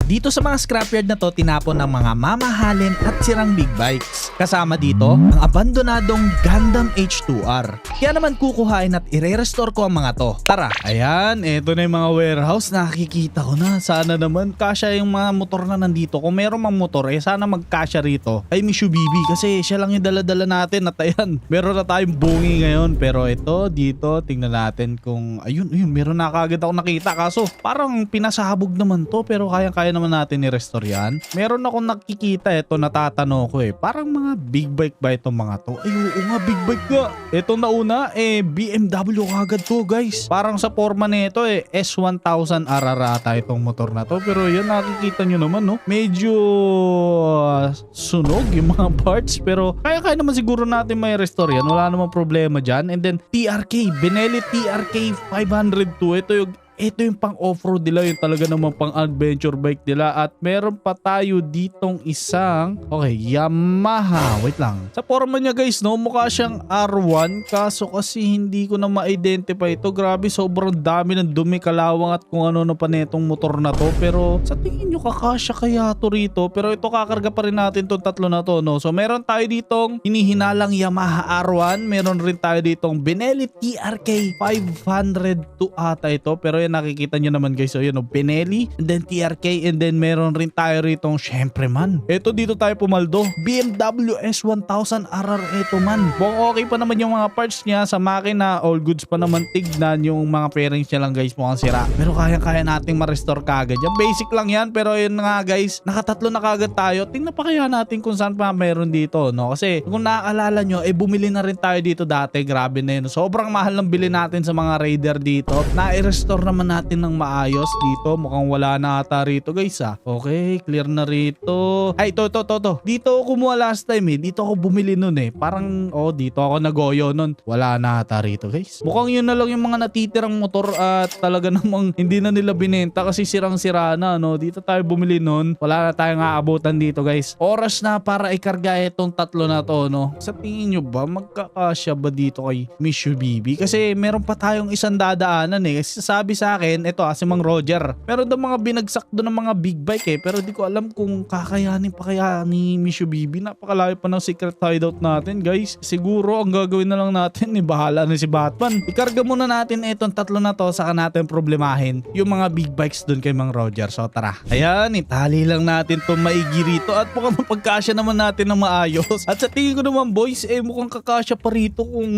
Dito sa mga scrapyard na to, tinapon ng mga mamahalin at sirang big bikes. Kasama dito, ang abandonadong Gundam H2R. Kaya naman kukuhain at ire-restore ko ang mga to. Tara! Ayan, eto na yung mga warehouse. Nakikita ko na. Sana naman kasya yung mga motor na nandito. Kung meron mang motor, sana magkasya rito. Ay, Mitsubishi kasi siya lang yung dala-dala natin. At ayan, meron na tayong bungi ngayon. Pero ito, dito, tingnan natin kung... Ayun, meron na kagad ako nakita. Kaso, parang pinasabog naman to. Pero kaya naman natin i-restore yan. Meron akong nakikita, ito natatano ko Parang mga big bike ba itong mga to? Ay, oo nga, big bike nga. Ito nauna, BMW kagad to, guys. Parang sa forma nito, S1000 ararata itong motor na to. Pero yan, nakikita nyo naman, no? Medyo sunog yung mga parts. Pero kaya naman siguro natin may restore yan. Wala namang problema dyan. And then, TRK, Benelli TRK 502. Ito yung pang off-road nila, yung talaga naman pang adventure bike nila. At meron pa tayo ditong isang Yamaha. Wait lang. Sa forma niya guys, no, mukha siyang R1. Kaso kasi hindi ko na ma-identify ito. Grabe, sobrang dami ng dumi, kalawang at kung ano na pa netong motor na to. Pero sa tingin nyo kakasya kaya to rito? Pero ito kakarga pa rin natin tong tatlo na to, no? So meron tayo ditong hinihinalang Yamaha R1. Meron rin tayo ditong Benelli TRK 502 ata ito. Pero nakikita nyo naman guys, so yun, Benelli, and then TRK, and then meron rin tayo ritong, syempre man, eto dito tayo pumaldo, BMW S1000 RR, eto man, mukhang okay pa naman yung mga parts niya sa makina, all goods pa naman, tignan yung mga fairings niya lang guys, mukhang sira, pero kaya nating ma-restore kagad yan, basic lang yan, pero yun nga guys, nakatatlo na kagad tayo, tingnan pa kaya natin kung saan pa meron dito, no, kasi kung naaalala nyo, bumili na rin tayo dito dati, grabe na yun, sobrang mahal ng bili natin sa mga Raider dito, na-restore naman natin ng maayos dito. Mukhang wala na ata rito guys Okay, clear na rito. Ay, to. Dito ako kumuha last time Dito ako bumili nun Parang, dito ako nagoyo nun. Wala na ata rito guys. Mukhang yun na lang yung mga natitirang motor at talaga namang hindi na nila binenta kasi sirang-sira na, no. Dito tayo bumili nun. Wala na tayong aabutan dito guys. Oras na para ikarga itong tatlo na to, no. Sa tingin nyo ba, magkakasya ba dito kay Mitsubishi? Kasi meron pa tayong isang dadaanan Kasi sabi sa akin, ito si Mang Roger. Meron daw mga binagsak doon ng mga big bike pero di ko alam kung kakayanin pa kaya ni Mitsubishi. Napakalayo pa ng secret hideout natin guys. Siguro ang gagawin na lang natin bahala na si Batman. Ikarga muna natin itong tatlo na to, saka natin problemahin yung mga big bikes doon kay Mang Roger. So tara. Ayan, itali lang natin to maigi rito at mukhang mapagkasya naman natin ng maayos. At sa tingin ko naman boys, mukhang kakasya pa rito kung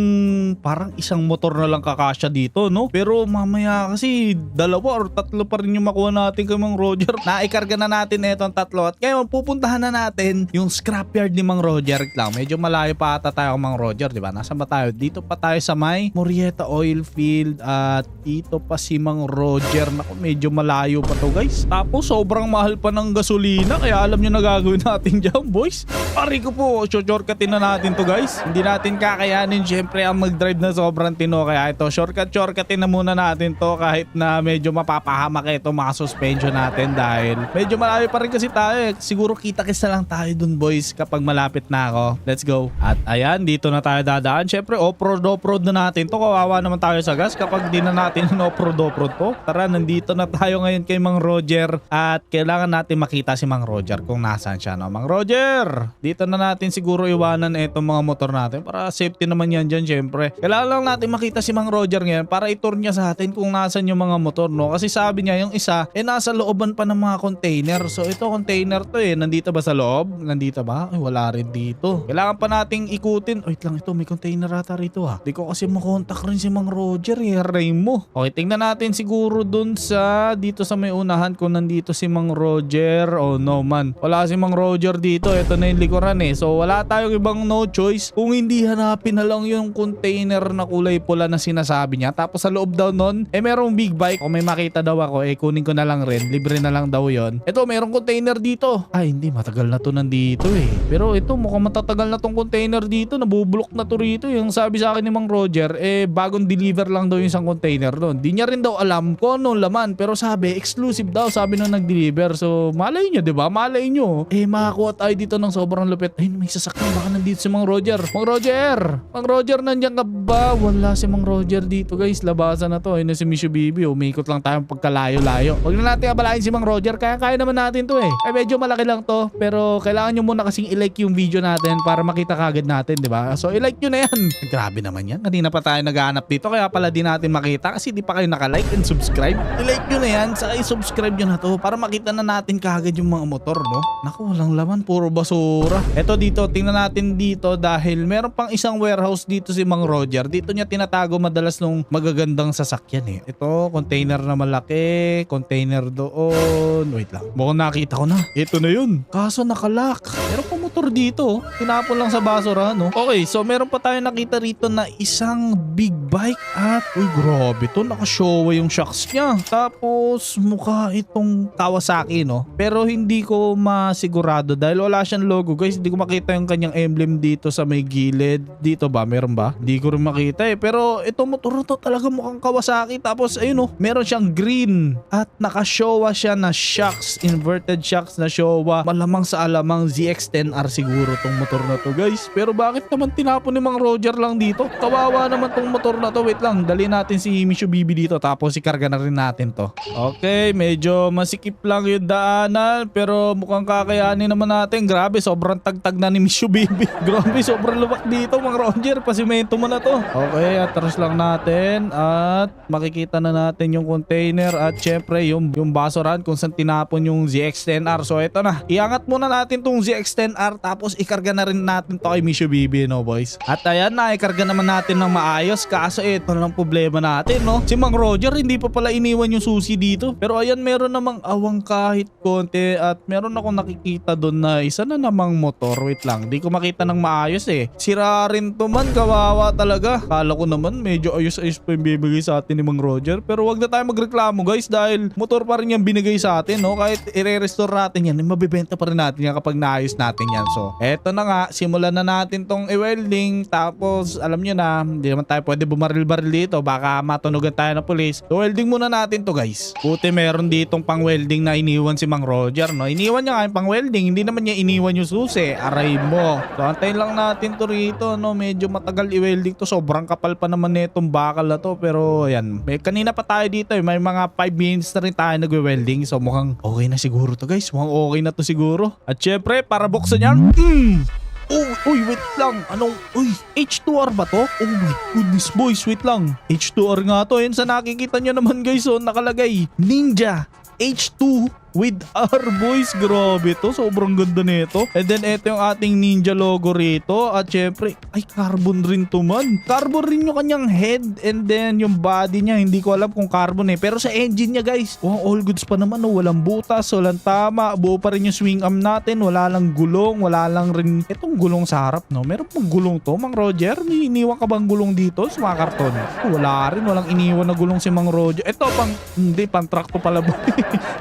parang isang motor na lang kakasya dito, no? Pero mamaya kasi dalawa or tatlo pa rin yung makuha natin kay Mang Roger. Naikarga na natin itong tatlo at ngayon pupuntahan na natin yung scrapyard ni Mang Roger lang. Medyo malayo pa ata tayo kay Mang Roger, di ba? Nasaan ba tayo? Dito pa tayo sa may Murrieta Oil Field at dito pa si Mang Roger. Naku, medyo malayo pa to guys. Tapos sobrang mahal pa ng gasolina kaya alam nyo na gagawin natin dyan boys. Pari ko po, shortcutin na natin to guys. Hindi natin kakayanin syempre ang mag-drive na sobrang tino kaya ito shortcutin na muna natin to kahit na medyo mapapahamak ito mga suspension natin dahil medyo malayo pa rin kasi tayo Siguro kita-kits na lang tayo dun boys kapag malapit na ako. Let's go. At ayan, dito na tayo dadaan. Syempre off-road na natin to. Kawawa naman tayo sa gas kapag di na natin off-road to. Tara, nandito na tayo ngayon kay Mang Roger at kailangan natin makita si Mang Roger kung nasaan siya, no? Mang Roger! Dito na natin siguro iwanan itong mga motor natin para safety naman yan dyan syempre. Kailangan lang natin makita si Mang Roger ngayon para i-tour niya sa atin kung nasaan yung mga motor, no? Kasi sabi niya yung isa nasa looban pa ng mga container. So ito container to nandito ba sa loob? Nandito ba? Ay, wala rin dito. Kailangan pa nating ikutin. Wait lang, ito may container ata rito Di ko kasi makontak rin si Mang Roger Ray mo. Okay, tingnan natin siguro dun sa dito sa may unahan kung nandito si Mang Roger. Oh no man, wala si Mang Roger dito. Ito na yung likuran So wala tayong ibang no choice kung hindi hanapin na lang yung container na kulay pula na sinasabi niya. Tapos sa loob daw nun merong big bike. Kung may makita daw ako kunin ko na lang rin. Libre na lang daw yon. Ito merong container dito. Ay hindi, matagal na to nandito Pero ito mukhang matatagal na tong container dito. Nabubulok na to rito. Yung sabi sa akin ni Mang Roger bagong deliver lang daw yung isang container doon. Di niya rin daw alam kung anong laman. Pero sabi exclusive daw sabi nung nag-deliver. So malay nyo, diba? Malay nyo. Makakuha tayo dito ng sobrang lupit. Ay may sasakyan, baka nandito si Mang Roger. Mang Roger! Mang Roger, nandiyan ka ba? Wala si Mang Roger dito guys. Labasan na to. Ayun na si Mitsubishi. Bibi. Umikot lang tayong pagkalayo-layo. Huwag na natin abalain si Mang Roger. Kaya naman natin to eh. Medyo malaki lang to. Pero kailangan nyo muna kasing i-like yung video natin para makita kagad natin, di ba? So i-like nyo na yan. Grabe naman yan. Kanina pa tayo naghahanap dito. Kaya pala di natin makita kasi di pa kayo naka-like and subscribe. I-like nyo na yan. Saka i-subscribe nyo na to para makita na natin kagad yung mga motor, no? Naku, walang laman. Puro basura. Eto dito. Tingnan natin dito dahil meron pang isang warehouse dito si Mang Roger. Dito niya tinatago madalas nung magagandang sasakyan eh. Ito, container na malaki. Container doon. Wait lang. Mukhang nakita ko na. Ito na yun. Kaso nakalock. Meron pa motor dito. Tinapon lang sa basura, no? Okay, so meron pa tayo nakita rito na isang big bike at uy, grabe to. Nakashowa yung shocks niya. Tapos mukha itong Kawasaki, no? Pero hindi ko masigurado dahil wala siyang logo. Guys, hindi ko makita yung kanyang emblem dito sa may gilid. Dito ba? Meron ba? Hindi ko rin makita eh. Pero itong motor na to talaga mukhang Kawasaki. Tapos ayun, no? Meron siyang green at nakashowa siya na shocks. Inverted shocks na showa. Malamang sa alamang ZX-10R siguro tong motor na to, guys. Pero bakit naman tinapon ni Mang Roger lang dito? Kawawa naman tong motor na to. Wait lang, dali natin si Mitsubishi dito tapos ikarga na rin natin to. Okay, medyo masikip lang yung daanan pero mukhang kakayanin naman natin. Grabe, sobrang tagtag na ni Mitsubishi. Grabe, sobrang luwak dito, Mang Roger. Pasimento mo na to. Okay, atras lang natin at makikita na natin yung container at syempre yung basuran kung saan tinapon yung ZX-10R. So ito na, iangat muna natin tong ZX-10R tapos ikarga na rin natin to kay Mitsubishi, no boys? At ayan na, ikarga naman natin ng maayos kaso ito lang problema natin, no? Si Mang Roger hindi pa pala iniwan yung susi dito. Pero ayan, meron namang awang kahit konti at meron akong nakikita doon na isa na namang motor. Wait lang, di ko makita ng maayos eh. Sira rin to man, kawawa talaga. Kala ko naman medyo ayos-ayos pa yung bibigay sa atin ni Mang Roger. Pero wag na tayo magreklamo, guys, dahil motor pa rin yung binigay sa atin, no? Kahit i-restore natin yan, mabibenta pa rin natin yan kapag naayos natin yan. So eto na nga, simulan na natin tong i-welding. Tapos alam nyo na, hindi naman tayo pwede bumaril-baril dito, baka matunugan tayo ng pulis. So welding muna natin to, guys. Buti meron ditong pang welding na iniwan si Mang Roger, no? Iniwan niya nga yung pang welding, hindi naman niya iniwan yung susi. Aray mo. So antayin lang natin to rito, no? Medyo matagal i-welding to. Sobrang kapal pa naman netong bakal na to. Pero ayan, kanina pa tayo dito eh. May mga 5 minutes na rin tayo nagwe-welding. So mukhang okay na siguro to, guys. Mukhang okay na to siguro. At syempre, para buksan yan, oh, uy, wait lang. Anong, uy, H2R ba to? Oh my goodness, boys, wait lang. H2R nga to. Yan sa nakikita nyo naman, guys, oh, nakalagay Ninja H2 with R, boys. Grabe to, sobrang ganda nito. And then ito yung ating Ninja logo rito. At syempre, ay, carbon rin to man. Carbon rin yung kanyang head. And then yung body niya, hindi ko alam kung carbon eh. Pero sa engine niya, guys, oh, all goods pa naman, oh. Walang butas, walang tama. Buo pa rin yung swing arm natin. Wala lang gulong, wala lang rin itong gulong sa harap, no? Meron pang gulong to, Mang Roger? May iniwan ka bang gulong dito sa mga karton? Wala rin, walang iniwan na gulong si Mang Roger. Ito hindi, pang truck to pala, boy.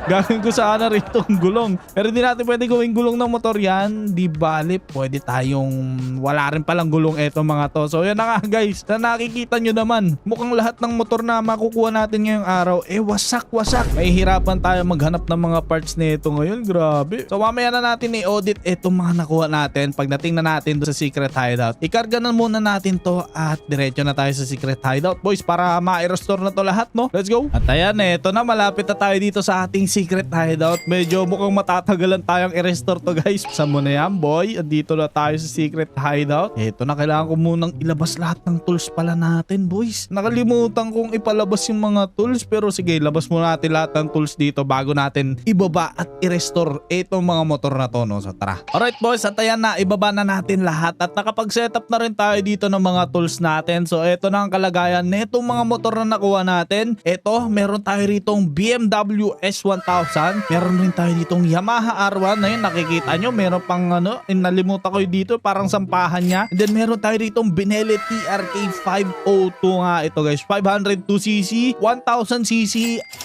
Gagawin ko sana rito ang gulong. Pero di natin pwede gawing gulong ng motor yan. Di bali, pwede tayong wala rin palang gulong eto mga to. So yan na nga, guys. Na nakikita nyo naman, mukhang lahat ng motor na makukuha natin ngayong araw, eh wasak-wasak. May hirapan tayo maghanap ng mga parts nito ngayon. Grabe. So mamaya na natin i-audit itong mga nakuha natin. Pagdating na natin doon sa secret hideout, ikarga na muna natin to at diretso na tayo sa secret hideout, boys, para ma-restore na to lahat, no? Let's go. At ayan, eto na, malapit na tayo dito sa ating secret hideout. Medyo mukhang matatagalan tayong i-restore to, guys. Saan mo na yan, boy? At dito na tayo sa secret hideout. Eto na, kailangan ko munang ilabas lahat ng tools pala natin, boys. Nakalimutan kong ipalabas yung mga tools. Pero sige, labas muna natin lahat ng tools dito bago natin ibaba at i-restore itong mga motor na to, no? So tara. Alright, boys, at ayan na, ibaba na natin lahat. At nakapag-setup na rin tayo dito ng mga tools natin. So eto na ang kalagayan netong mga motor na nakuha natin. Eto, meron tayo ritong BMW S1000. Meron rin tayo ditong Yamaha R1 na yun, nakikita nyo, meron pang nalimutan ko dito, parang sampahan niya. And then meron tayo ditong Benelli TRK 502 nga ito, guys, 502cc, 1000cc,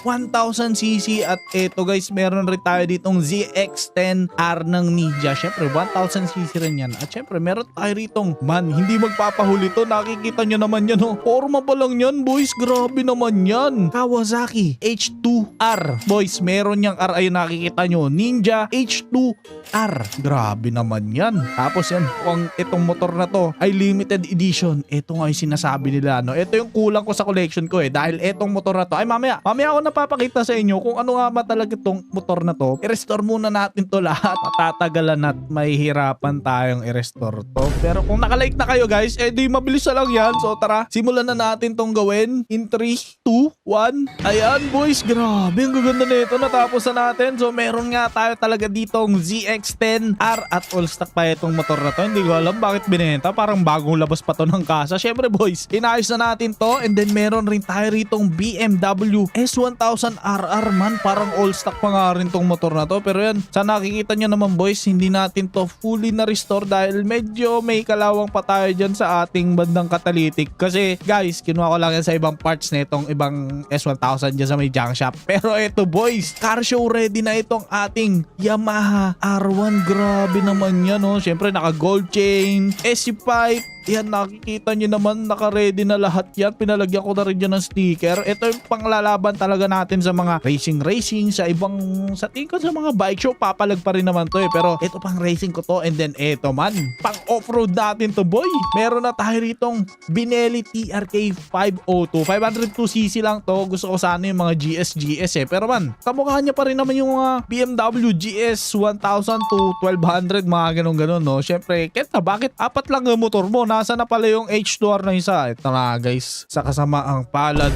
1000cc. At ito, guys, meron rin tayo ditong ZX-10R ng Ninja. Syempre 1000cc rin yan. At syempre meron tayo ritong, man, hindi magpapahuli to, nakikita nyo naman yan, oh. Forma pa lang yan, boys. Grabe naman yan. Kawasaki H2R, boys. Meron niyang R ay nakikita nyo, Ninja H2R. Grabe naman yan. Tapos yan, kung itong motor na to ay limited edition, ito nga yung sinasabi nila, no? Ito yung kulang ko sa collection ko dahil etong motor na to, ay mamaya ako napapakita sa inyo kung ano nga ba talaga itong motor na to. I-restore muna natin to lahat. Matatagalan at mahihirapan tayong i-restore to. Pero kung nakalike na kayo guys, di mabilis na lang yan. So tara, simulan na natin tong gawin. In 3, 2, 1. Ayan boys, grabe. Ang gaganda nito. Natapos na natin. So meron nga tayo talaga ditong ZX-10R at all stock pa itong motor na to. Hindi ko alam bakit binenta. Parang bagong labas pa to ng kasa. Syempre boys, inayos na natin to. And then meron rin tayo ritong BMW S1000RR man. Parang all stock pa nga rin tong motor na to. Pero yan, sa nakikita nyo naman boys, hindi natin to fully na restore dahil medyo may kalawang pa tayo dyan sa ating bandang catalytic. Kasi guys, kinuha ko lang yan sa ibang parts na itong ibang S1000 dyan sa may junk shop. Pero ito boys, car show ready na itong ating Yamaha R1. Grabe naman yan, oh. Syempre naka gold chain, SC pipe. Yan, nakikita nyo naman, naka-ready na lahat yan. Pinalagyan ko na rin dyan ng sticker. Ito yung panglalaban talaga natin sa mga racing, sa ibang, sa tingin sa mga bike show, papalag pa rin naman to Pero ito pang racing ko to. And then ito man, pang off-road natin to boy. Meron na tayo ritong Benelli TRK 502. 502cc lang to. Gusto ko sana yung mga GS Pero man, kamukha niya pa rin naman yung mga BMW GS 1000 to 1200, mga ganun no. Syempre, keta, bakit apat lang ang motor mo? Nasa na pala yung H2R na isa. Ito na guys, sa kasamaang palad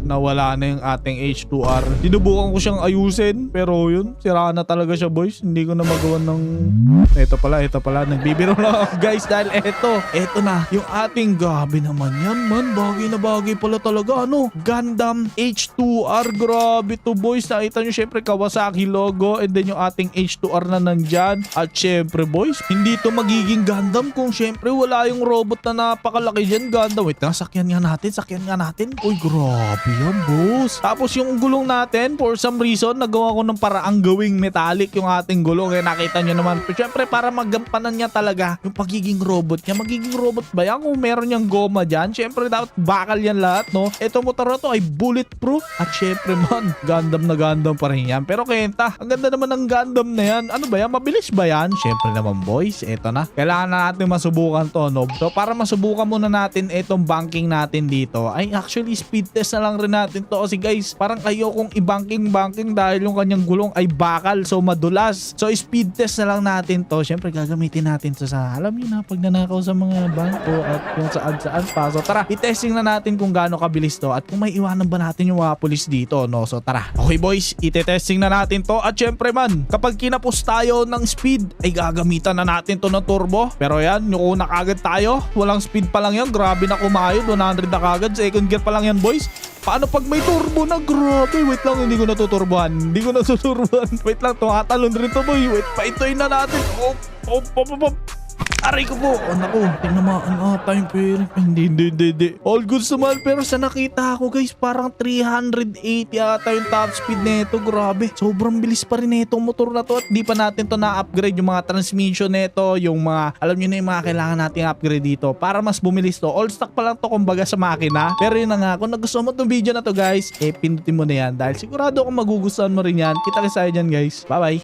nawala na yung ating H2R. Sinubukan ko siyang ayusin, pero yun, sira na talaga siya boys. Hindi ko na magawa ng ito pala, nagbibiro lang ako guys dahil ito na yung ating, gabi naman yan man, bagay na bagay pala talaga, ano, Gundam H2R. Grabe to boys, nakita nyo syempre Kawasaki logo and then yung ating H2R na nandyan. At syempre boys, hindi to magiging Gundam kung syempre wala yung robot na napakalaki dyan, Gundam. Wait nga, sakyan nga natin. Uy, grabe yan, boss. Tapos yung gulong natin, for some reason, nagawa ko ng paraang gawing metallic yung ating gulong. Kaya nakita nyo naman. Pero syempre, para magampanan niya talaga yung pagiging robot niya. Magiging robot ba yan kung meron niyang goma dyan? Syempre, dapat bakal yan lahat, no? Ito motor na to ay bulletproof. At syempre man, Gundam na Gundam pa rin yan. Pero kenta, ang ganda naman ng Gundam na yan. Ano ba yan? Mabilis ba yan? Syempre naman, boys. Ito na. Kailangan na natin masubukan to, no? So para masubukan muna natin itong banking natin dito, ay actually speed test na lang rin natin to kasi guys, parang kayo kung i-banking dahil yung kanyang gulong ay bakal, so madulas. So speed test na lang natin to. Syempre gagamitin natin to sa, alam niyo na, pag nanakaw sa mga bangko at kung saan pa. So tara, i-testing na natin kung gaano kabilis to at kung may iwanan ba natin yung mga pulis dito, no? So tara. Okay boys, i-testing na natin to at syempre man, kapag kinapos tayo ng speed, ay gagamitan na natin to ng turbo. Pero yan, yung una kagad tayo, walang speed pa lang yan, grabe na kumayod, 100 na kagad, second gear pa lang yan boys. Paano pag may turbo na? Grabe, wait lang, hindi ko natuturbohan. Wait lang, tumatalon rin to boy. Wait, paitoy na natin. Aray ko po. Oh, naku. Tinamaan ata yung pairing. Hindi. All goods naman. Pero sa nakita ko guys, parang 380 ata yung top speed nito. Grabe. Sobrang bilis pa rin itong motor na to. At di pa natin to na-upgrade yung mga transmission nito. Yung mga, alam nyo na yung mga kailangan natin upgrade dito. Para mas bumilis to. All stock pa lang to kumbaga sa makina. Pero yun na nga. Kung nagustuhan mo itong video na to guys, pindutin mo na yan. Dahil sigurado kung magugustuhan mo rin yan. Kita kayo sa'yo dyan guys. Bye bye.